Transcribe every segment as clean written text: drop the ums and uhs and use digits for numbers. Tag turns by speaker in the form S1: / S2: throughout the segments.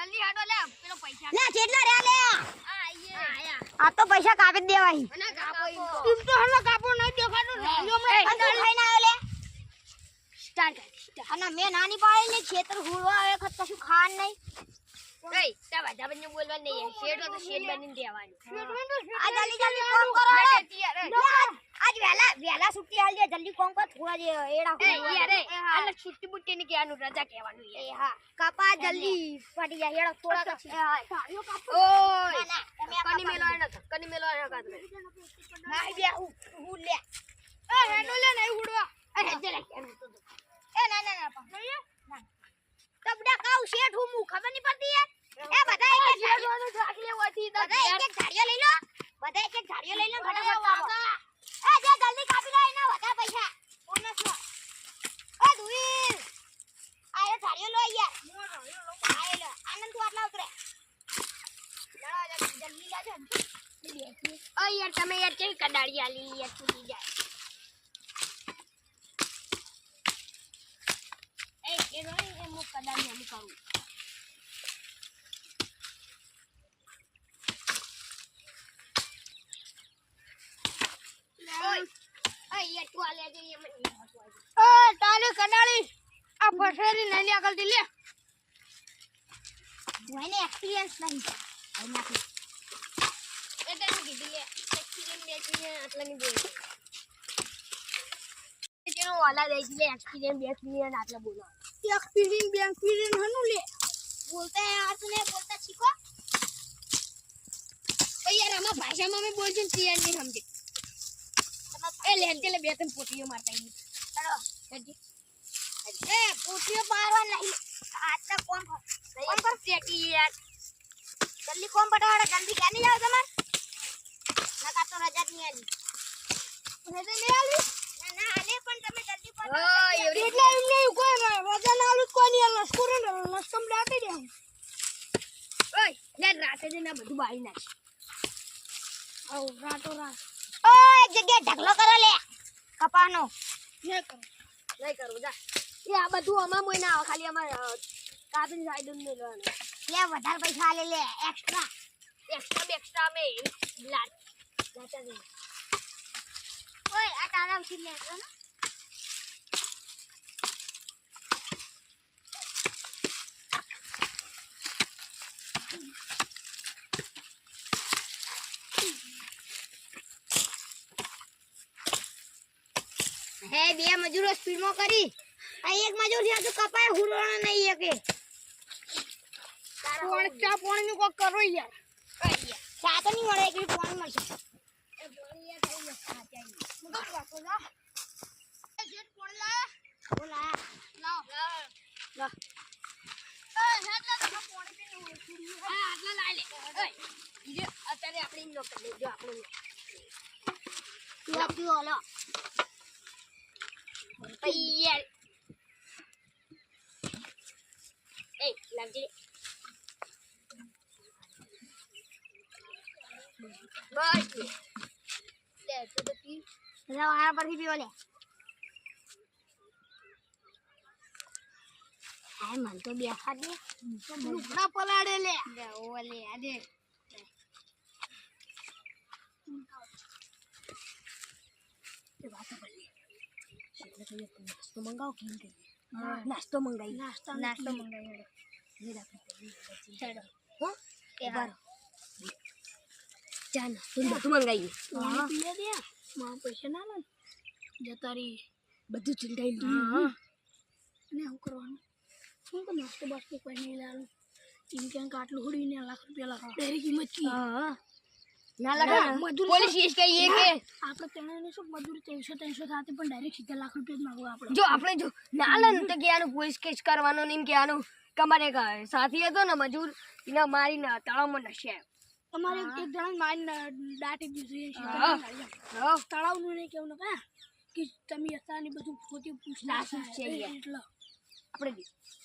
S1: જલ્દી હાડો લે પેલો પૈસા
S2: લે જેટલા રે લે
S1: આયા
S2: આ તો પૈસા કાપી દેવાય
S1: મને કાપો
S3: તું તો હલો કાપો નહીં દેખાતો
S2: હમણાં ખાઈને આવ્યો લે
S1: સ્ટાર્ટ
S2: અને મેં નાની પાડી ને ખેતર હુળવા આવે ખત કશું ખાન નહીં
S1: એય તા વાજા બંને બોલવા નહીં શેડ તો શેડ બનીને દેવાનું
S2: આ જલ્દી જલ્દી કામ કરો આજ વેલા છૂટી આલજે જલ્દી કામ કર થોડા જે એડા
S1: યાર આને છુટ્ટી બુટ્ટી ની કહેવાનું રજા કહેવાનું
S2: એ હા કાપા જલ્દી પડી જાય એડા થોડા સાડીઓ કાપો
S1: ઓય
S2: ના તમે
S1: કની મેલો આના કાત
S2: ના બે હું લે
S3: એ હેડો લે નહીં ઉડવા
S2: એ ના તબડા કાઉ શેઠ હું ખબર નહીં પડતી યાર એ બધા એક એક ઝાડીઓ લઈ લો બધા એક એક ઝાડીઓ લઈ લો ફટાફટ કાપો એ જે જલ્દી કાપી લો એના બધા પૈસા બોનસ લો એ દુઈર આ ઝાડીઓ લો યાર આ લો આનંદ તું આટલા ઉતરે જલ્દી લાજો
S1: ઓય યાર તમે યાર કેવી કડાડી આલી યાર છૂટી જાય એ રોઈ એ મુ કડાડી આલી કરું યાર તું આલે જે મને
S3: એ તાલી કડાળી આ ફસેરી નહીં આગળથી લે
S2: મને એક્સપીરિયન્સ નહીં આનાથી
S1: એ તને કીધી લે એક્સપીરિયન્સ બેસીને આટલાની બોલ જેનો વાલા દે છે એક્સપીરિયન્સ બેસીને આટલા બોલો
S3: એક્સપીરિયન્સ હનું લે
S2: બોલતે આસને બોલતા શીખો
S1: યાર આમાં ભાષામાં મેં બોલજો ને યાર નહીં સમજે એ લે બે ત્રણ પોટીઓ મારતા ઈ
S2: ચલો
S1: હજી
S2: એ પૂછ્યો મારવા નહીં આટલા કોમ
S1: પર ચેકી યાર
S2: જલ્દી કોમ પટાવાડા જલ્દી ક્યાં જાવ તમાર નકા તો રજા જ નહીં આલી રજા નહીં આલી ના આલે પણ તમે જલ્દી કોમ
S1: એવરી
S3: એટલે એમને કોઈ રજા ના આલું કોઈ નહીં લસ્કોરે લસ્કમ લાટી દે
S1: ઓય યાર રાતે જ ના બધું બાળી નાખ
S3: આવ રાતો રાત
S2: ઓ એક જગ્યાએ ઢગલો કરો લે કપાનો
S3: ને કરો
S1: નહીં કરું જા એ આ બધું અમાર મોય ના આવે ખાલી અમાર કાપીને સાઈડ ને લેવાનું
S2: લે વધારે પૈસા આલે લે એક્સ્ટ્રા
S1: એક્સ્ટ્રા મે લાટા દે
S2: ઓય આ તારા ઉઠી લે ને હે બે મજૂરો સ્પીડમાં કરી આ એક મજૂર છે તો કપાય હુરવાનો નહીં એકે
S3: ચા પાણી નું કોક કરો યાર
S2: ચા તો નહીં મળે એક ફોન મળશે
S1: એ બોલિયા થઈ જશે
S3: મુકો રાખો જા એ જેટ કોણ લા
S2: બોલા
S3: લાવ
S1: લા
S3: એ હેડલા તો પાણી પીને ઉડી
S1: આ આટલા લાઈ લે ઓય ઈજે અત્યારે આપણે ઇન નો કરી લેજો આપણે
S2: પીઓ લો
S1: યાર એ લાગજે બસ લે તો પી
S2: જાવ આ પરથી પીઓ લે આ મન તો બેઠા દે
S3: તો લુકડા પલાડે લે
S1: લે ઓ લે આજે
S2: તે વાત બોલી એટલે તો એક નાસ્તો મંગાવ કેમ કે નાસ્તો મંગાઈ
S1: નાસ્તો મંગાવ્યો
S2: લે રાખો
S1: ચડો
S2: હો
S1: એ
S2: બાર
S1: ચાલ તું બધું મંગાવ્યું
S3: પાણી પીએ દે માં પૈસા ના લે જતારી
S1: બધું ચૂંટાઈ
S3: હા ને હું કરવાનું શું કે નાસ્તો બાસ્તો કોઈ નહીં લાલું એમ ક્યાંક આટલું હોડીને લાખ રૂપિયા લાખ ડેરી કિંમત કી
S1: હા ના લગા
S3: મજૂર
S1: પોલીસ કેસ કહીએ કે
S3: આપણે તેણે શું મજૂરી 300 થતી પણ ડાયરેક્ટ 70 લાખ રૂપિયા જ માંગવા આપણે
S1: જો આપણે જો ના લે ને તો કે આનું પોલીસ કેસ કરવાનો ને એમ કે આનું તમારે એક સાથી હતો ને મજૂર એને મારીને તળાવમાં નશ્યા
S3: તમારે એક જણ મારીને દાટી દીધું છે
S1: હા
S3: તળાવનું નહીં કેવું ને કે તમે અત્યારની બધું પોતે
S1: નાસું છે યાર.
S3: એટલે
S1: આપણે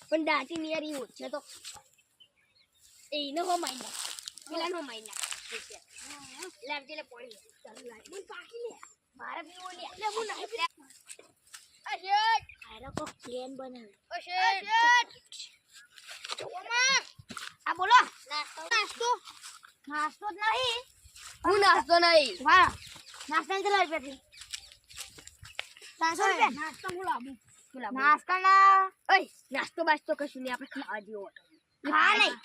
S1: પણ દાટી નિયર ઈ છે તો એનો હો માઈના પેલાનો માઈના લાવજે લે પાણી ચાલ લાવ હું પાકી લે મારે પીવો લે લે હું નહીં લે અશેટ
S2: આયરો કો પ્લેન બનાવે
S1: અશેટ
S2: આ નાસ્તો જ નહીં.
S1: હું નાસ્તો નહીં.
S2: વાહ, નાસ્તાના કેટલા રૂપિયા થયા? 300 રૂપિયા.
S3: નાસ્તો હું લાવું
S2: નાસ્તાના
S1: ઓય નાસ્તો બાસ્તો કશું નહીં, આપણે ખાવા જેવો
S2: ખા નહીં.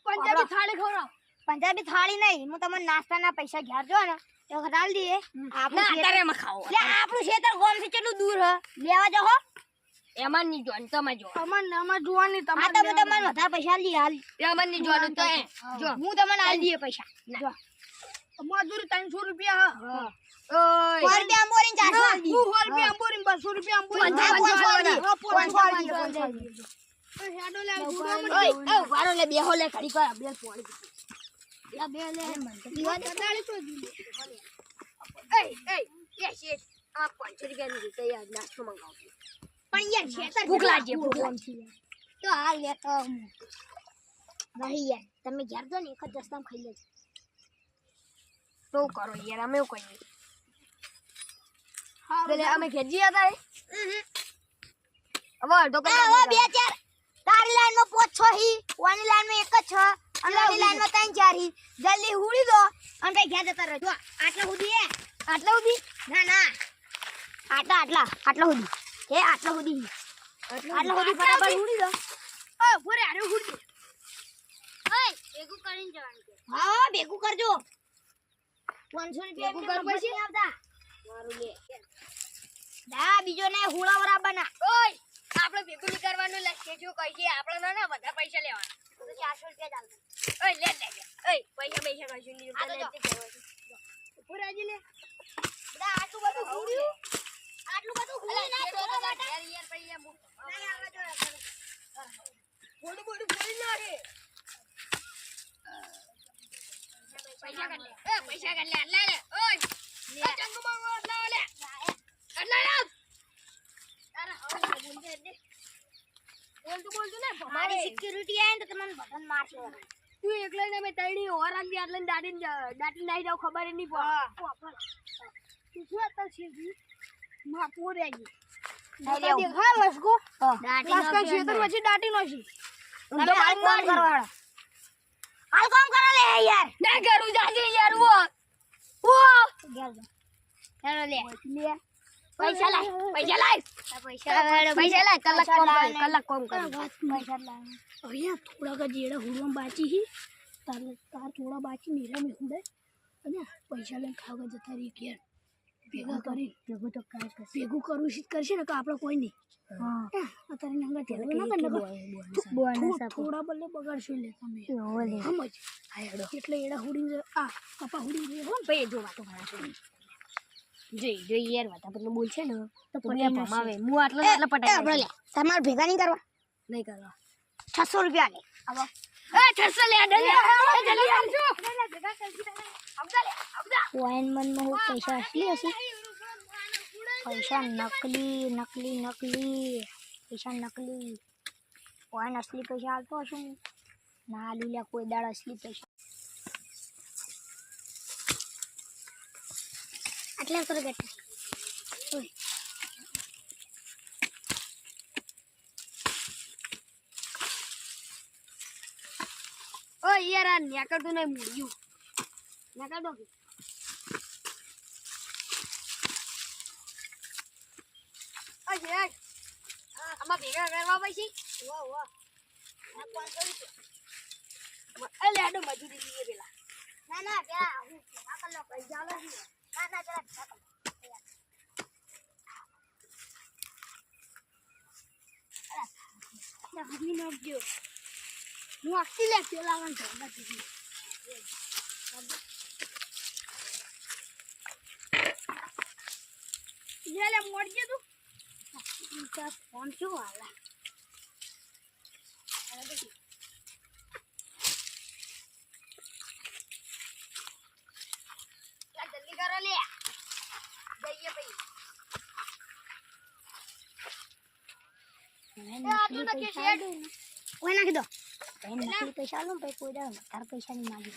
S3: પંજાબી થાળી ખવડાવ.
S2: પંજાબી થાળી નહીં, હું તમને નાસ્તાના પૈસા ઘેર જો ને તો ઘટાડી દઈએ. આપણું
S1: ના
S2: ખેતર-
S1: તારે એમાં ખાવો.
S2: લે, આપણું ખેતર ગામથી કેટલું દૂર હ? લેવા જાઓ.
S1: એમાં નહીં જોવાનું, તમે જો.
S3: તમને આમાં જોવાની
S2: હા, તમે તમને વધારે પૈસા લઈ હાલ.
S1: એમાં નહીં જોવાનું તો એ. જો
S2: હું તમને હાલ દઈએ પૈસા. જો
S3: મજૂરી 300 રૂપિયા હા.
S1: ઓય
S2: 100 રૂપિયા અંબોરીને 400 હાલ દઈએ.
S3: 200 રૂપિયા અંબોરી 200 રૂપિયા અંબોરી.
S1: પાંચસો
S2: હાલ દઈએ.
S3: હા, 500 હાલ દઈએ.
S2: 500 હાલ દઈએ.
S3: હેડો લે ગુડો મને.
S1: ઓય ઓય વારો લે બેહો લે ઘડી કર બે પોણી.
S2: લા, બે લે.
S3: પીવા દે તાળી તો દી.
S1: એય એય કે છે આ 500 રૂપિયાની રીતે યાર નાસ્તો મંગાવો.
S2: પણ યાર ખેતર
S1: ભૂખ લાગી, ભૂખ લાગી.
S2: તો હાલ લે તો નહીં યાર, તમે ઘેર જો ને એક જ રસ્તામાં ખાઈ લેજો.
S1: તો કરો યાર, અમે એવું કહીએ.
S3: હા,
S1: એટલે અમે ખેજી હતા હવે અડધો
S2: આ હવે બે ચાર તારી લાઈનમાં 5 6 હી, ઓની લાઈનમાં એક જ છ, અને ઓની લાઈનમાં 3 4 હી. જલ્દી હુડી દો અને કઈ ઘેર જતા રહેજો. આટલા સુધી હે? આટલા સુધી? ના ના, આટલા સુધી. એ આટલા સુધી. આટલા સુધી ફટાફટ હુડી દો.
S3: ઓય ભોરે આરે ઉડી.
S2: ઓય, ભેગું કરીને જવાનું છે. હા, ભેગું કરજો. 500 રૂપિયા
S1: ભેગું કર પછી?
S2: આવતા. ના, બીજો ને હુડા બરાબર ના.
S1: ઓય આપણે ભેગું નહીં કરવાનું લક્ષ્ય જો કહી છે આપણે ના બધા પૈસા લેવાના.
S2: 400 રૂપિયા ચાલશે.
S1: ઓય લે લે ઓય પૈસા કશું નહીં
S2: આ તો જો.
S1: પુરાજી લે
S2: બધા આટલું બધું હુડ્યું. આટલું બધું હુડી ના છોડો બેટા.
S1: યાર પૈસા
S2: ના, ના, હવે જો.
S1: બોડું બોડું ફોડી નાખે. પૈસા કર લે પૈસા કર લે લે ઓય લે ચંગુ બાબો લા લે અલ્લા લા
S2: તારા હવે બોલજે એટલે.
S1: બોલતું ને
S2: મારી સિક્યુરિટી આવે ને તો તમને બટન મારશે.
S1: તું એકલા ને મે તઈડી ઓરાન દી આટલે દાટી નાઈ જાવ ખબર જ નહીં પડે.
S3: તું શું હતા છે માં પોરે ગઈ.
S2: નહીં લેવું.
S3: દેખા લસકો.
S2: દાટી
S3: લસકો
S2: નો
S3: ખેતર વચ્ચે દાટી નો છે.
S2: તમે હાલ કામ કરો હેડો. હાલ કામ કરો લે યાર.
S1: ના કરું જાજે યાર ઓ
S2: ઘેર જાઓ. હેડો લે.
S3: લે
S1: પૈસા લાય પૈસા લાય
S2: આ પૈસા
S1: પૈસા લાય કલાક કોમ કર કલાક કોમ કર
S2: પૈસા લાવો.
S3: અહીંયા થોડાક જ જેડા હુડવા બાચી હી તાર થોડા બાચી નીરા મે હુડે અને પૈસા લઈને ખાવા જતા રહી ઘેર ભેગા કરી
S2: ભેગું તો કાંઈ કરશે.
S3: ભેગું કરવું છે કરશે ને કે આપણે કોઈ નહીં
S2: હા.
S3: અત્યારે નંગા ટેલો ના કરે
S2: બોનસ આપો.
S3: થોડા બદલે બગાડશો લે તમે
S2: ઓહો લે.
S3: સમજ એટલે એડા હુડી આ કપા હુડી હો
S1: ભાઈ જો વાતો કરા છે જોઈ યાર વાતા પણ બોલ છે ને તો
S2: પૈસા
S1: પૈસા ભમાવે હું આટલા આટલા પટાઈ
S2: આપણે લે. તમારે ભેગા નહીં કરવા.
S1: નહીં કરવા
S2: 600 રૂપિયા લે. આવો.
S1: એ 600 લે જલ્દી આવજો
S2: વાઇનમનમાં હું પૈસા असली હશે. પૈસા નકલી પૈસા નકલી. વાઇન असली પૈસા આવતો હશે ને ના લીલા કોઈ દાડ असली પૈસા. આટલા કરો બેટા.
S1: ઓ યાર આ ન્યાકર તો નહીં મૂડ્યું ન્યાકર દો અજે આમાં ભેગા કરવા પછી
S2: વાહ વાહ. આ 500 રૂપિયા.
S1: એટલે આડો મજૂરી લઈએ પેલા
S2: ના ના પેલા હું ભેગા કરી લો પૈસા લો. ના ના પેલા ભેગા કરી લો.
S3: હમી નાખજો હું આખી લે પેલા વાન છે લે મોડજે તું
S2: ફોન કેવો હાલે?
S1: જલ્દી કરો લે જઈએ ભાઈ આટલું નક્કી શેડ
S2: કોઈ નાખી દો. નકલી પૈસા લો ભાઈ, કોઈ દાડો તાર પૈસા નહીં માગી.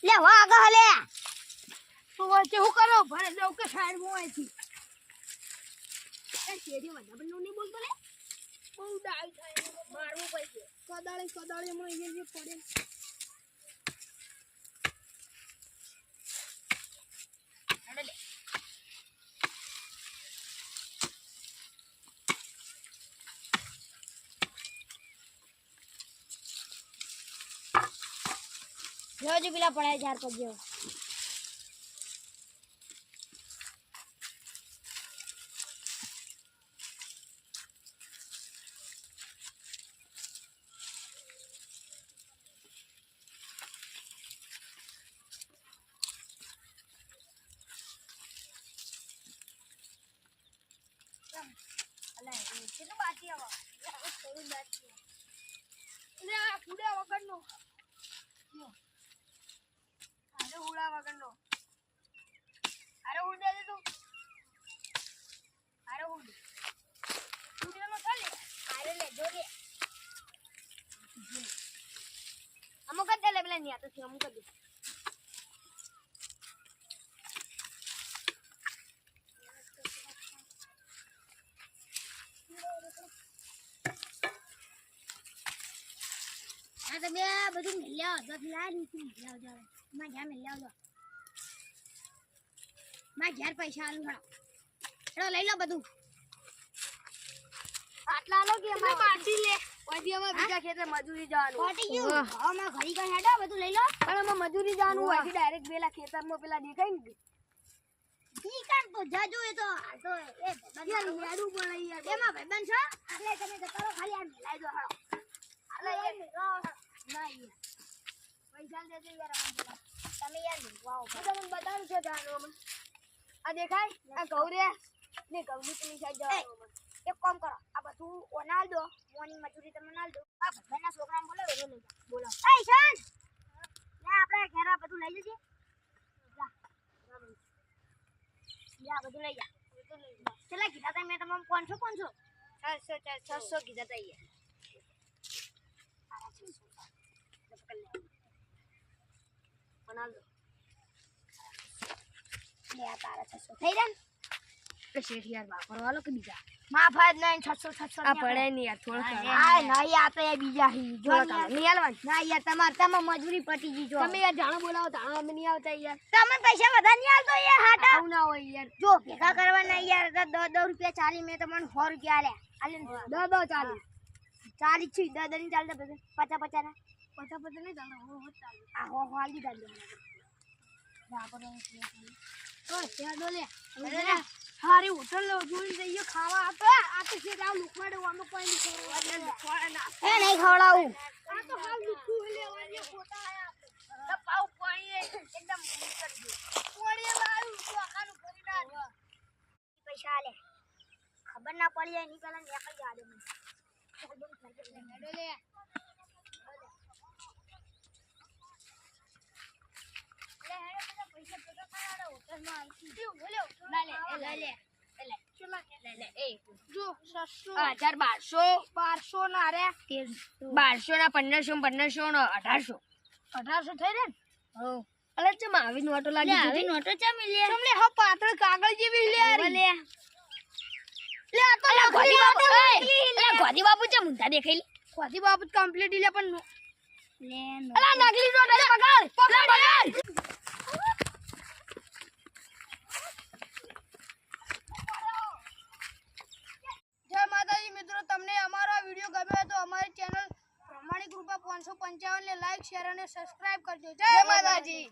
S2: લે વાહ આગળ લે.
S3: તો વચ્ચે હું કરો ભરે દઉં કે સાઈડ માં આવીથી એ શેરી વાળા પણ નહીં બોલતો લે બહુ ડાઈ થાય મારવું પડશે કદાળે માં અહીંયા જે પડે
S2: જો પેલા પડ્યા 4-5 જેવો કેટલું બાકી હવે થોડું બાકી
S1: એટલે આ કુડા વગરનો આને હુડા વગરનો અરે હુડ દે તું અરે હુડ હુડનો ચાલે
S2: અરે લે જો લે અમુક જ દે પેલા ની આ તો છે અમુક જ દે આ તો બે બધું મિલ્યા તો લા નીકળી મિલ્યા જાવ માં ઘર મિલ્યા જો માં ઘર પૈસા આલું હળો લઈ લો બધું આટલા લો કે અમાર
S1: પાટી લે પછી અમે બીજા ખેતર મજૂરી જવાનું
S2: પાટી ગયું આમાં ઘરી કઈ હેડો બધું લઈ લો
S1: પણ અમે મજૂરી જવાનું હોય છે ડાયરેક્ટ પેલા ખેતરમાં પેલા દેખાય ને
S2: ઈ કામ તો જાજો એ તો આ તો એ
S1: યાર યાડું પડે યાર
S2: એમાં ભાઈબંધ છો એટલે તમે તો કરો ખાલી આ મિલાઈ દો હળો એટલે એ મિલો
S1: ના યાર પૈસા દેજો યાર અમને
S2: તમે યાર મિલવાઓ
S1: હું તમને બતાવું છે જાણો અમે આ દેખાય આ ગૌરે ને ગૌની પેલી સાઈડ જવાનું અમે
S2: એક કામ કરો આ બધું ઓનાલ દો મોની મજૂરી તમે નાલ દો આ બધાના છોકરાને બોલાવો તો લઈ જાઓ બોલો એ ઈશાન લે આપણે ઘેર આ બધું લઈ જજે જા બધું લઈ જા ચલા કીધા તા મેં તમને 500
S1: 600 કીધા તા યાર બનાલ દો
S2: લે આ તારા 600 થઈ રહ્યા
S1: એ શેઠ યાર વાપરવા લો કે બીજા
S2: માફાદ નહીં 600
S1: આ પડે નહીં યાર થોડો
S2: આ નહીં આ તો એ બીજા હી જો
S1: નહીં હાલવાનું
S2: ના યાર તમાર મજૂરી પટી ગઈ જો
S1: તમે યાર જાણો બોલાવો તાણો અમે નહીં આવતા યાર
S2: તમે પૈસા વધારે નહીં આલતો યાર હાટા
S1: આવું ના હોય યાર
S2: જો ભેગા કરવાના યાર 10 રૂપિયા ચાલી મેં તમને 100 રૂપિયા આલ્યા
S1: દો દો ચાલે
S2: 40 છે 10 ની ચાલતા બધે 50 ના
S1: 50 નહીં ચાલે હો ચાલે
S2: આ હો હાલી દાદી
S1: હારી હોટલ જોઈ જઈએ ખાવા આ તો છે આ લુખવાડે અમે કોઈ નહીં
S2: એ નહીં ખવડાવું
S1: આ તો હાલ લુખું લેવાની ખોટા આયા પાઉ પાણી એકદમ કરી દે પાણી લાવ્યું તો આખાનું કરી ના
S2: પૈસા આલે ખબર ના પડી જાય ની પેલા નીકળી જા દે
S1: લે જો 1200 ના રે 1200 ના 1500 ના 1800 થઈ રે હો અલે ચમ આવી નોટો લાગી
S2: આવી નોટો ચા મિલે
S1: તમને હો પાતળ કાગળ જેવી લે
S2: લે
S1: લે આ તો ગોદી બાપુ લે ગોદી બાપુ ચમ ઊંધા દેખાઈ લે ગોદી બાપુ કમ્પ્લીટ લે પણ
S2: લે
S1: અલા નકલી નોટ અલે પકડ પકડ જય માતાજી મિત્રો તમને અમારો આ વિડિયો ગમ્યો તો અમારી ચેનલ પ્રમાણિક રૂપા 555 ને લાઈક શેર અને સબસ્ક્રાઇબ કરજો જય માતાજી।